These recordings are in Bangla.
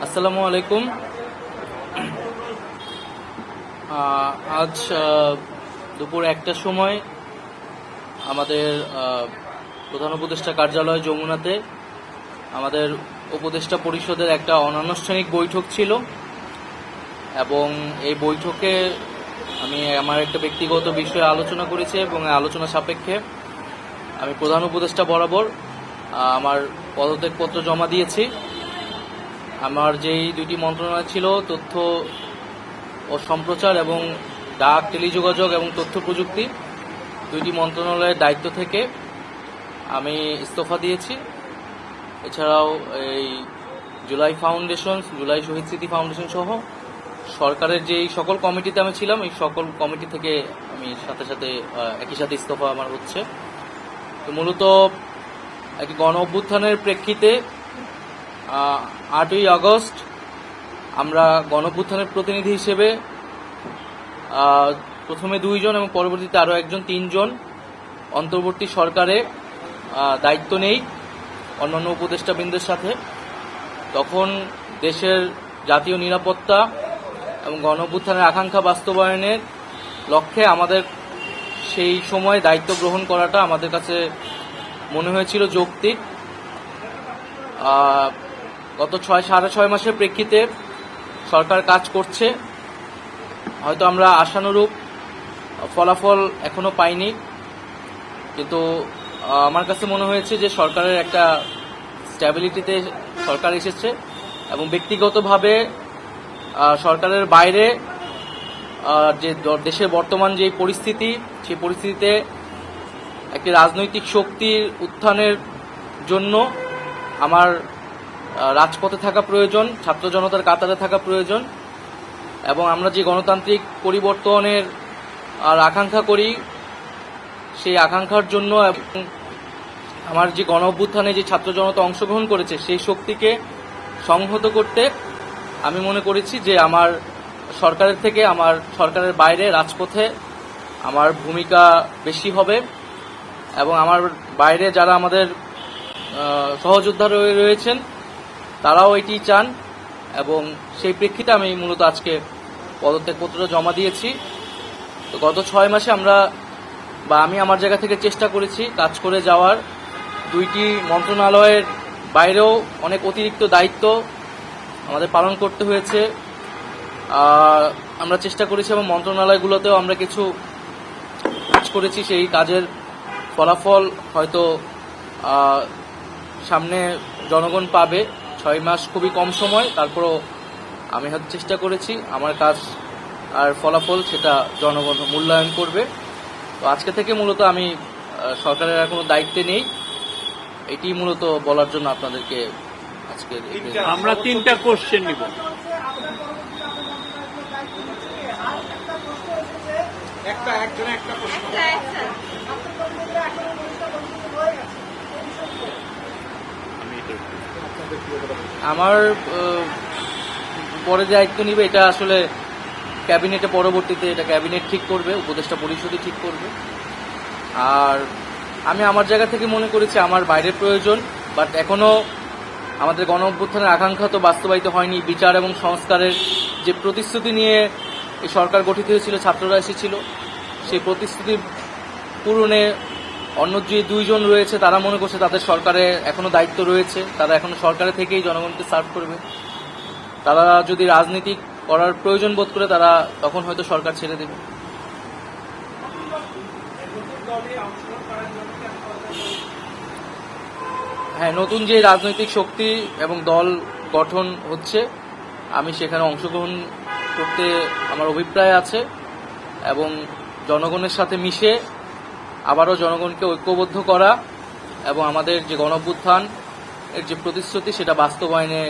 আসসালামু আলাইকুম। আজ দুপুর 1টার সময় আমাদের প্রধান উপদেষ্টা কার্যালয় যমুনাতে আমাদের উপদেষ্টা পরিষদের একটা অনানুষ্ঠানিক বৈঠক ছিল এবং এই বৈঠকে আমি আমার একটা ব্যক্তিগত বিষয়ে আলোচনা করেছি এবং আলোচনা সাপেক্ষে আমি প্রধান উপদেষ্টা বরাবর আমার পদত্যাগপত্র জমা দিয়েছি। আমার যেই দুইটি মন্ত্রণালয় ছিল, তথ্য ও সম্প্রচার এবং ডাক, টেলিযোগাযোগ এবং তথ্য প্রযুক্তি, দুইটি মন্ত্রণালয়ের দায়িত্ব থেকে আমি ইস্তফা দিয়েছি। এছাড়াও এই জুলাই শহীদ স্মৃতি ফাউন্ডেশন সহ সরকারের যেই সকল কমিটিতে আমি ছিলাম, এই সকল কমিটি থেকে আমি সাথে একই সাথে ইস্তফা আমার হচ্ছে। তো মূলত একটি গণ অভ্যুত্থানের প্রেক্ষিতে 8ই আগস্ট আমরা গণ অভ্যুত্থানের প্রতিনিধি হিসেবে প্রথমে 2 জন এবং পরবর্তীতে আরও 1 জন 3 জন অন্তর্বর্তী সরকারে দায়িত্ব নেই অন্যান্য উপদেষ্টাবৃন্দের সাথে। তখন দেশের জাতীয় নিরাপত্তা এবং গণ অভ্যুত্থানের আকাঙ্ক্ষা বাস্তবায়নের লক্ষ্যে আমাদের সেই সময় দায়িত্ব গ্রহণ করাটা আমাদের কাছে মনে হয়েছিল যৌক্তিক। গত 6.5 মাসের প্রেক্ষিতে সরকার কাজ করছে, হয়তো আমরা আশানুরূপ ফলাফল এখনো পাইনি, কিন্তু আমার কাছে মনে হয়েছে যে সরকারের একটা স্ট্যাবিলিটিতে সরকার এসেছে এবং ব্যক্তিগতভাবে সরকারের বাইরে যে দেশের বর্তমান যে পরিস্থিতি, সেই পরিস্থিতিতে একটি রাজনৈতিক শক্তির উত্থানের জন্য আমার রাজপথে থাকা প্রয়োজন, ছাত্র জনতার কাতারে থাকা প্রয়োজন এবং আমরা যে গণতান্ত্রিক পরিবর্তনের আকাঙ্ক্ষা করি, সেই আকাঙ্ক্ষার জন্য এবং আমার যে গণ অভ্যুত্থানে যে ছাত্র জনতা অংশগ্রহণ করেছে সেই শক্তিকে সংহত করতে আমি মনে করেছি যে আমার সরকারের থেকে আমার সরকারের বাইরে রাজপথে আমার ভূমিকা বেশি হবে এবং আমার বাইরে যারা আমাদের সহযোদ্ধা রয়েছেন তারাও এটি চান এবং সেই প্রেক্ষিতে আমি মূলত আজকে পদত্যাগপত্র জমা দিয়েছি। তো গত 6 মাসে আমি আমার জায়গা থেকে চেষ্টা করেছি কাজ করে যাওয়ার। 2টি মন্ত্রণালয়ের বাইরেও অনেক অতিরিক্ত দায়িত্ব আমাদের পালন করতে হয়েছে। আমরা চেষ্টা করেছি এবং মন্ত্রণালয়গুলোতেও আমরা কিছু কাজ করেছি। সেই কাজের ফলাফল হয়তো সামনে জনগণ পাবে। 6 মাস খুবই কম সময়, তারপরও আমি হয়তো চেষ্টা করেছি, আমার কাজ আর ফলাফল সেটা জনগণ মূল্যায়ন করবে। তো আজকে থেকে মূলত আমি সরকারের আর কোনো দায়িত্বে নেই, এটি মূলত বলার জন্য আপনাদেরকে আজকে আমরা 3টা কোশ্চেন নিব। আমার পরে দায়িত্ব নিবে এটা আসলে ক্যাবিনেটে, পরবর্তীতে এটা ক্যাবিনেট ঠিক করবে, উপদেষ্টা পরিষদই ঠিক করবে। আর আমি আমার জায়গা থেকে মনে করেছি আমার বাইরের প্রয়োজন, বাট এখনো আমাদের গণ অভ্যুত্থানের আকাঙ্ক্ষা তো বাস্তবায়িত হয়নি। বিচার এবং সংস্কারের যে প্রতিশ্রুতি নিয়ে এই সরকার গঠিত হয়েছিল, ছাত্ররা এসেছিল, সেই প্রতিশ্রুতি পূরণে অন্য যে 2 জন রয়েছে তারা মনে করছে তাদের সরকারে এখনো দায়িত্ব রয়েছে, তারা এখনো সরকারে থেকেই জনগণকে সার্ভ করবে। তারা যদি রাজনীতি করার প্রয়োজন বোধ করে তারা তখন হয়তো সরকার ছেড়ে দেবে। হ্যাঁ, নতুন যে রাজনৈতিক শক্তি এবং দল গঠন হচ্ছে, আমি সেখানে অংশগ্রহণ করতে আমার অভিপ্রায় আছে এবং জনগণের সাথে মিশে আবারও জনগণকে ঐক্যবদ্ধ করা এবং আমাদের যে গণ অভ্যুত্থান এর যে প্রতিশ্রুতি সেটা বাস্তবায়নে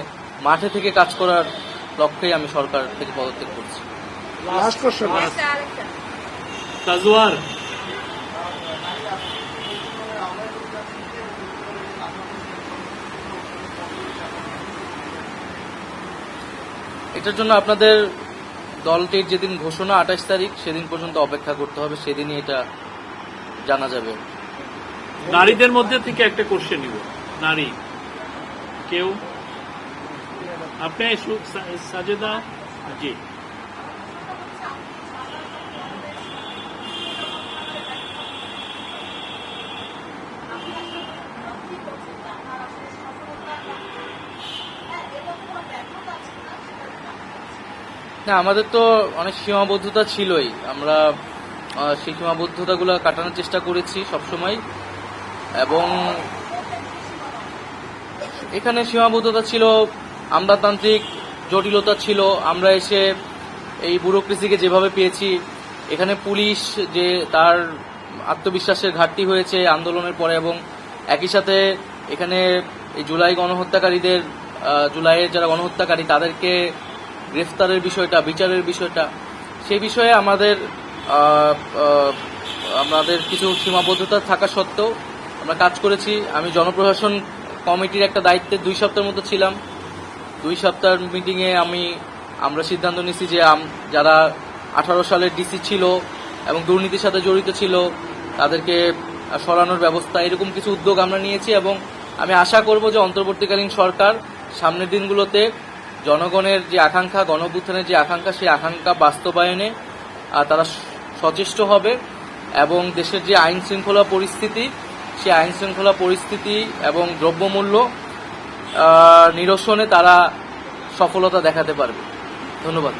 মাঠে থেকে কাজ করার লক্ষ্যেই আমি সরকার থেকে পদত্যাগ করছি। তাজওয়ার, এটার জন্য আপনাদের দলটির যেদিন ঘোষণা 28 তারিখ, সেদিন পর্যন্ত অপেক্ষা করতে হবে, সেদিনই এটা জানা যাবে। নারীদের মধ্যে থেকে একটা কোশ্চেন নিব। নারী কেউ আপনি সাজেদা জি না, আমাদের তো অনেক সীমাবদ্ধতা ছিলই। আমরা সেই সীমাবদ্ধতাগুলো কাটানোর চেষ্টা করেছি সবসময়, এবং এখানে সীমাবদ্ধতা ছিল, আমলাতান্ত্রিক জটিলতা ছিল। আমরা এসে এই ব্যুরোক্রেসিকে যেভাবে পেয়েছি, এখানে পুলিশ যে তার আত্মবিশ্বাসের ঘাটতি হয়েছে আন্দোলনের পরে, এবং একই সাথে এখানে এই জুলাই গণহত্যাকারীদের, জুলাইয়ের যারা গণহত্যাকারী তাদেরকে গ্রেফতারের বিষয়টা, বিচারের বিষয়টা, সেই বিষয়ে আমাদের কিছু সীমাবদ্ধতা থাকা সত্ত্বেও আমরা কাজ করেছি। আমি জনপ্রশাসন কমিটির একটা দায়িত্বে 2 সপ্তাহের মতো ছিলাম। 2 সপ্তাহের মিটিংয়ে আমরা সিদ্ধান্ত নিয়েছি যে যারা 18 সালের ডিসি ছিল এবং দুর্নীতির সাথে জড়িত ছিল তাদেরকে সরানোর ব্যবস্থা, এরকম কিছু উদ্যোগ আমরা নিয়েছি। এবং আমি আশা করব যে অন্তর্বর্তীকালীন সরকার সামনের দিনগুলোতে জনগণের যে আকাঙ্ক্ষা, গণঅভ্যুত্থানের যে আকাঙ্ক্ষা, সেই আকাঙ্ক্ষা বাস্তবায়নে তারা সচেষ্ট হবে, এবং দেশের যে আইন শৃঙ্খলা পরিস্থিতি, সেই আইন শৃঙ্খলা পরিস্থিতি এবং দ্রব্যমূল্য নিরসনে তারা সফলতা দেখাতে পারবে। ধন্যবাদ।